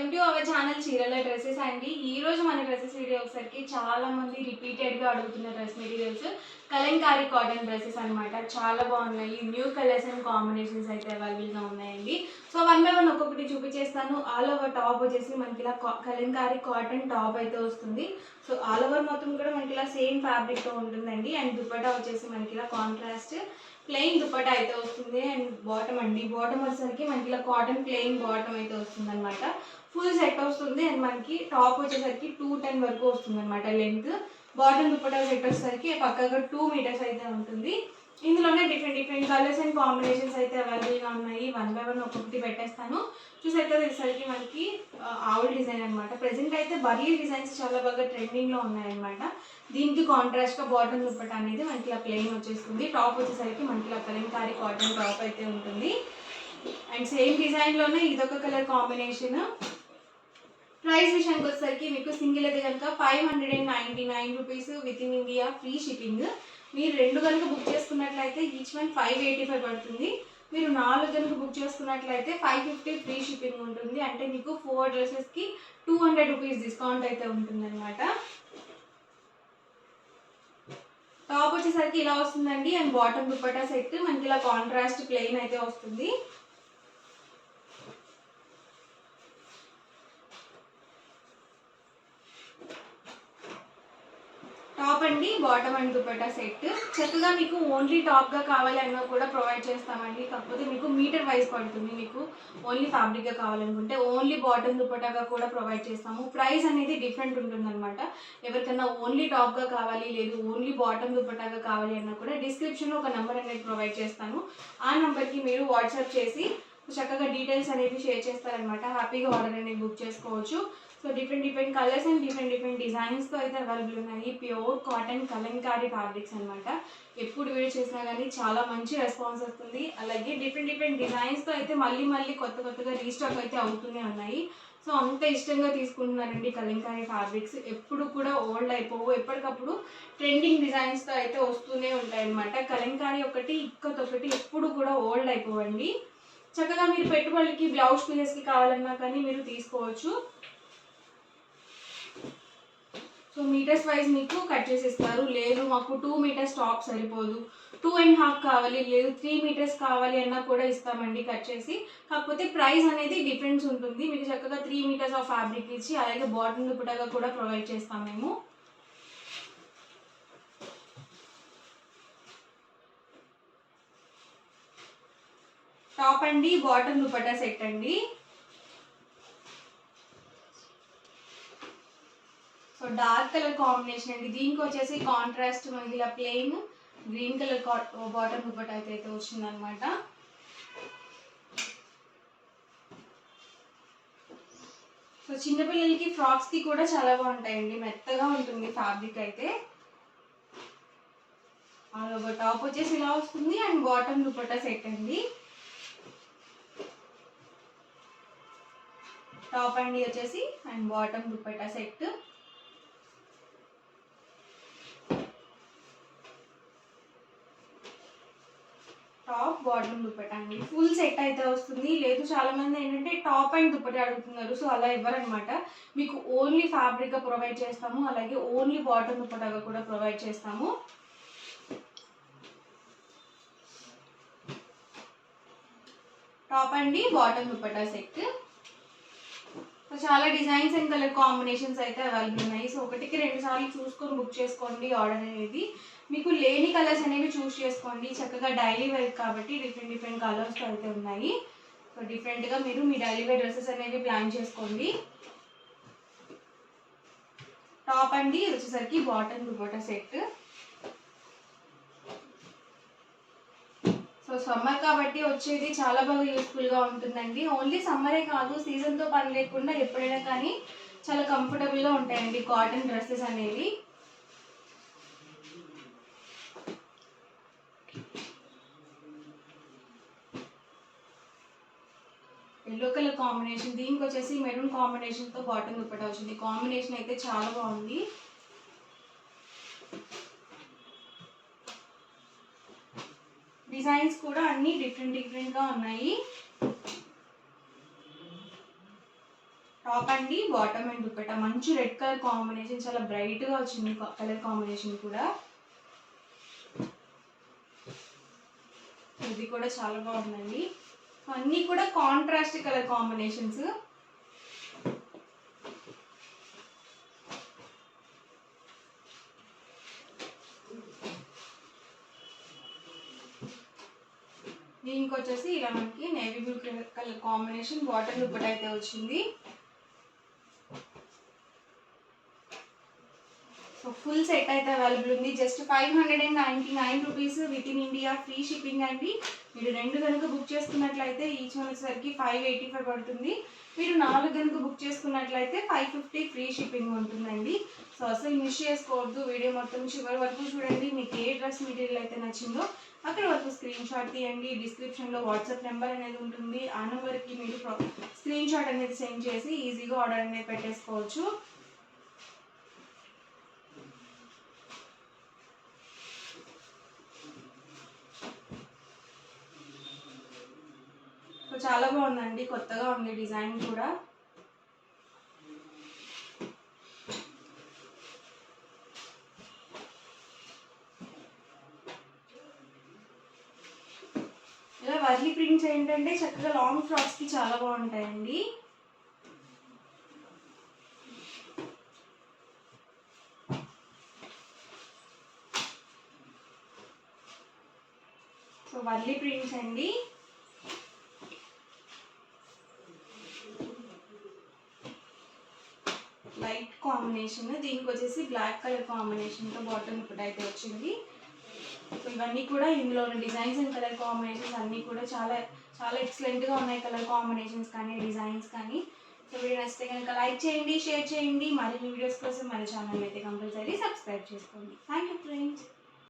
Welcome to our channel చీరల dresses అండి. ఈ రోజు మన డ్రెస్సెస్ వీడియో ఒకసారికి చాలా మంది రిపీటెడ్గా అడుగుతున్న dress materials Kalamkari cotton dresses అనమాట. చాలా బాగున్నాయి. న్యూ కలర్స్ అండ్ కాంబినేషన్స్ అయితే అవైలబుల్గా ఉన్నాయండి. సో వన్ బై వన్ ఒక్కొక్కటి చూపించేస్తాను. ఆల్ ఓవర్ టాప్ వచ్చేసి మనకి ఇలా కలంకారీ కాటన్ టాప్ అయితే వస్తుంది. సో ఆల్ ఓవర్ మొత్తం కూడా మనకి ఇలా సేమ్ ఫ్యాబ్రిక్తో ఉంటుందండి. అండ్ దుపట్టా వచ్చేసి మనకి ఇలా కాంట్రాస్ట్ ప్లెయిన్ దుపట్టా అయితే వస్తుంది. అండ్ బాటమ్ అండి, బాటమ్ వచ్చేసరికి మనకి ఇలా కాటన్ ప్లెయిన్ బాటమ్ అయితే వస్తుంది అనమాట. ఫుల్ సెట్ వస్తుంది. అండ్ మనకి టాప్ వచ్చేసరికి 210 వరకు వస్తుంది అనమాట లెంత్. బాటమ్ దుపట్టా సెట్ వచ్చేసరికి పక్కగా 2 మీటర్స్ అయితే ఉంటుంది. ఇందులోనే డిఫరెంట్ కలర్స్ అండ్ కాంబినేషన్స్ అయితే అవైలబుల్గా ఉన్నాయి. వన్ బై వన్ ఒక్కొక్కటి పెట్టేస్తాను. చూసారు కదా, వచ్చేసరికి మనకి ఆవుల్ డిజైన్ అనమాట. ప్రెసెంట్ అయితే బర్లీ డిజైన్స్ చాలా బాగా ట్రెండింగ్లో ఉన్నాయన్నమాట. దీనికి కాంట్రాస్ట్గా బాటమ్ దుపట్టా అనేది మనకి ఇలా ప్లెయిన్ వచ్చేస్తుంది. టాప్ వచ్చేసరికి మనకి ఇలా కలంకారీ కాటన్ టాప్ అయితే ఉంటుంది. అండ్ సేమ్ డిజైన్లోనే ఇదొక కలర్ కాంబినేషన్. ప్రైస్ విషయానికి వచ్చేసరికి మీకు సింగిల్ అయితే కనుక 599 rupees with in India free shipping. మీరు 2 కనుక బుక్ చేసుకున్నట్లయితే ఈచ్ వన్ 585 పడుతుంది. మీరు 4 కనుక బుక్ చేసుకున్నట్లయితే 550 ఫ్రీ షిప్పింగ్ ఉంటుంది. అంటే మీకు 4 డ్రెస్సెస్కి 200 రూపీస్ డిస్కౌంట్ అయితే ఉంటుందన్నమాట. టాప్ వచ్చేసరికి ఇలా వస్తుందండి. అండ్ బాటమ్ దుపట్టా సెట్ మనకి ఇలా కాంట్రాస్ట్ ప్లెయిన్ అయితే వస్తుంది. టాప్ అండి, బాటమ్ అండ్ దుపట్టా సెట్ చక్కగా మీకు ఓన్లీ టాప్గా కావాలి అన్నా కూడా ప్రొవైడ్ చేస్తామండి. కాకపోతే మీకు మీటర్ వైజ్ పడుతుంది. మీకు ఓన్లీ ఫ్యాబ్రిక్గా కావాలనుకుంటే ఓన్లీ బాటమ్ దుపట్టాగా కూడా ప్రొవైడ్ చేస్తాము. ప్రైస్ అనేది డిఫరెంట్ ఉంటుందన్నమాట. ఎవరికైనా ఓన్లీ టాప్గా కావాలి, లేదు ఓన్లీ బాటమ్ దుపట్టాగా కావాలి అన్నా కూడా డిస్క్రిప్షన్లో ఒక నెంబర్ అనేది ప్రొవైడ్ చేస్తాను. ఆ నెంబర్కి మీరు వాట్సాప్ చేసి చక్కగా డీటెయిల్స్ అనేవి షేర్ చేస్తారనమాట. హ్యాపీగా ఆర్డర్ అనేది బుక్ చేసుకోవచ్చు. So different colours and different డిజైన్స్తో అయితే అవైలబుల్ ఉన్నాయి. ప్యూర్ కాటన్ కలంకారీ ఫ్యాబ్రిక్స్ అనమాట. ఎప్పుడు వీడియో చేసినా కానీ చాలా మంచి రెస్పాన్స్ వస్తుంది. అలాగే డిఫరెంట్ డిజైన్స్తో అయితే మళ్ళీ కొత్తగా రీస్టాక్ అయితే అవుతూనే ఉన్నాయి. సో అంత ఇష్టంగా తీసుకుంటున్నారండి కలంకారీ ఫ్యాబ్రిక్స్. ఎప్పుడు కూడా ఓల్డ్ అయిపోవు. ఎప్పటికప్పుడు ట్రెండింగ్ డిజైన్స్తో అయితే వస్తూనే ఉంటాయి అనమాట. కలంకారీ ఒకటి ఇక్కతొకటి ఎప్పుడు కూడా ఓల్డ్ అయిపోవండి. చక్కగా మీరు పెట్టుబడికి బ్లౌజ్ పీసెస్కి కావాలన్నా కానీ మీరు తీసుకోవచ్చు. సో మీటర్స్ వైజ్ మీకు కట్ చేసి ఇస్తారు. లేదు మాకు 2 మీటర్స్ టాప్ సరిపోదు, 2.5 కావాలి, లేదు 3 మీటర్స్ కావాలి అన్నా కూడా ఇస్తామండి కట్ చేసి. కాకపోతే ప్రైస్ అనేది డిఫరెన్స్ ఉంటుంది. మీకు చక్కగా 3 మీటర్స్ ఆఫ్ ఫ్యాబ్రిక్ ఇచ్చి అలాగే బాటమ్ దుపట్టాగా కూడా ప్రొవైడ్ చేస్తాం మేము. టాప్ అండి, బాటమ్ దుపట్టా సెట్ అండి. సో డార్క్ కలర్ కాంబినేషన్ అండి. దీనికి వచ్చేసి కాంట్రాస్ట్ మనకి ఇలా plain green colour bottom dupatta అయితే వచ్చిందనమాట. సో చిన్నపిల్లలకి ఫ్రాక్స్కి కూడా చాలా బాగుంటాయండి. మెత్తగా ఉంటుంది ఫ్యాబ్రిక్ అయితే. ఆల్ ఓవర్ టాప్ వచ్చేసి ఇలా వస్తుంది. అండ్ బాటమ్ దుపట్టా సెట్ అండి. టాప్ అండి వచ్చేసి and bottom dupatta set. Top bottom dupatta అండి. ఫుల్ సెట్ అయితే వస్తుంది. లేదు చాలా మంది ఏంటంటే టాప్ అండ్ దుపట్టా అడుగుతున్నారు. సో అలా ఇవ్వరనమాట. మీకు ఓన్లీ ఫ్యాబ్రిక్గా ప్రొవైడ్ చేస్తాము. అలాగే ఓన్లీ బాటమ్ దుపట్టాగా కూడా ప్రొవైడ్ చేస్తాము. టాప్ అండి, బాటమ్ దుపట్టా సెట్. చాలా డిజైన్స్ అండ్ కలర్ కాంబినేషన్స్ అయితే అవైలబుల్ ఉన్నాయి. సో 1కి 2 సార్లు చూసుకొని బుక్ చేసుకోండి ఆర్డర్ అనేది. మీకు లేని కలర్స్ అనేవి చూస్ చేసుకోండి. చక్కగా డైలీ వేర్ కాబట్టి డిఫరెంట్ కలర్స్ అయితే ఉన్నాయి. సో డిఫరెంట్గా మీరు మీ డైలీ వేర్ డ్రెస్సెస్ అనేవి ప్లాన్ చేసుకోండి. టాప్ అండి వచ్చేసరికి bottom dupatta set. So summer కాబట్టి వచ్చేది చాలా బాగా యూస్ఫుల్గా ఉంటుందండి. ఓన్లీ సమ్మరే కాదు, సీజన్తో పని లేకుండా ఎప్పుడైనా కానీ చాలా కంఫర్టబుల్గా ఉంటాయండి కాటన్ డ్రెస్సెస్ అనేవి. ఎల్లో కలర్ కాంబినేషన్, దీనికి వచ్చేసి మెరూన్ కాంబినేషన్తో బాటమ్ దుపట్టా వచ్చింది. కాంబినేషన్ అయితే చాలా బాగుంది. డిజైన్స్ కూడా అన్ని డిఫరెంట్గా ఉన్నాయి. టాప్ అండి, బాటమ్ అండ్ దుపట్టా మంచి రెడ్ కలర్ కాంబినేషన్, చాలా బ్రైట్గా వచ్చింది కలర్ కాంబినేషన్ కూడా. ఇది కూడా చాలా బాగుందండి. అన్నీ కూడా కాంట్రాస్ట్ కలర్ కాంబినేషన్స్. దీనికి వచ్చేసి ఇలా మనకి navy blue colour combination bottom dupatta అయితే వచ్చింది. సో ఫుల్ సెట్ అయితే అవైలబుల్ ఉంది. Just 599 rupees with in India, free shipping అండి. మీరు 2 కనుక బుక్ చేసుకున్నట్లయితే ఈచ్ వచ్చేసరికి 585 పడుతుంది. మీరు 4 కనుక బుక్ చేసుకున్నట్లయితే 550 ఫ్రీ షిప్పింగ్ ఉంటుందండి. సో అసలు మిస్ చేసుకోవద్దు, వీడియో మొత్తం చివరి వరకు చూడండి. మీకు ఏ డ్రెస్ మెటీరియల్ అయితే నచ్చిందో అక్కడ వరకు స్క్రీన్ షాట్ తీయండి. డిస్క్రిప్షన్లో వాట్సాప్ నెంబర్ అనేది ఉంటుంది. ఆ నెంబర్కి మీరు స్క్రీన్ షాట్ అనేది సెండ్ చేసి ఈజీగా ఆర్డర్ అనేది పెట్టేసుకోవచ్చు. సో చాలా బాగుందండి, కొత్తగా ఉంది డిజైన్ కూడా. ఇలా వర్లీ ప్రింట్స్ ఏంటంటే చక్కగా లాంగ్ ఫ్రాక్స్కి చాలా బాగుంటాయండి. సో వర్లీ ప్రింట్స్ అండి. లైట్ కాంబినేషన్, దీనికి వచ్చేసి బ్లాక్ కలర్ కాంబినేషన్తో బాటమ్ ఇప్పుడు అయితే వచ్చింది. సో ఇవన్నీ కూడా ఇందులో ఉన్న డిజైన్స్ అండ్ కలర్ కాంబినేషన్స్ అన్నీ కూడా చాలా చాలా ఎక్సలెంట్గా ఉన్నాయి. కలర్ కాంబినేషన్స్ కానీ డిజైన్స్ కానీ. సో వీడియో నచ్చితే కనుక లైక్ చేయండి, షేర్ చేయండి. మరిన్ని వీడియోస్ కోసం మన ఛానల్ అయితే కంపల్సరీ సబ్స్క్రైబ్ చేసుకోండి. Thank you friends.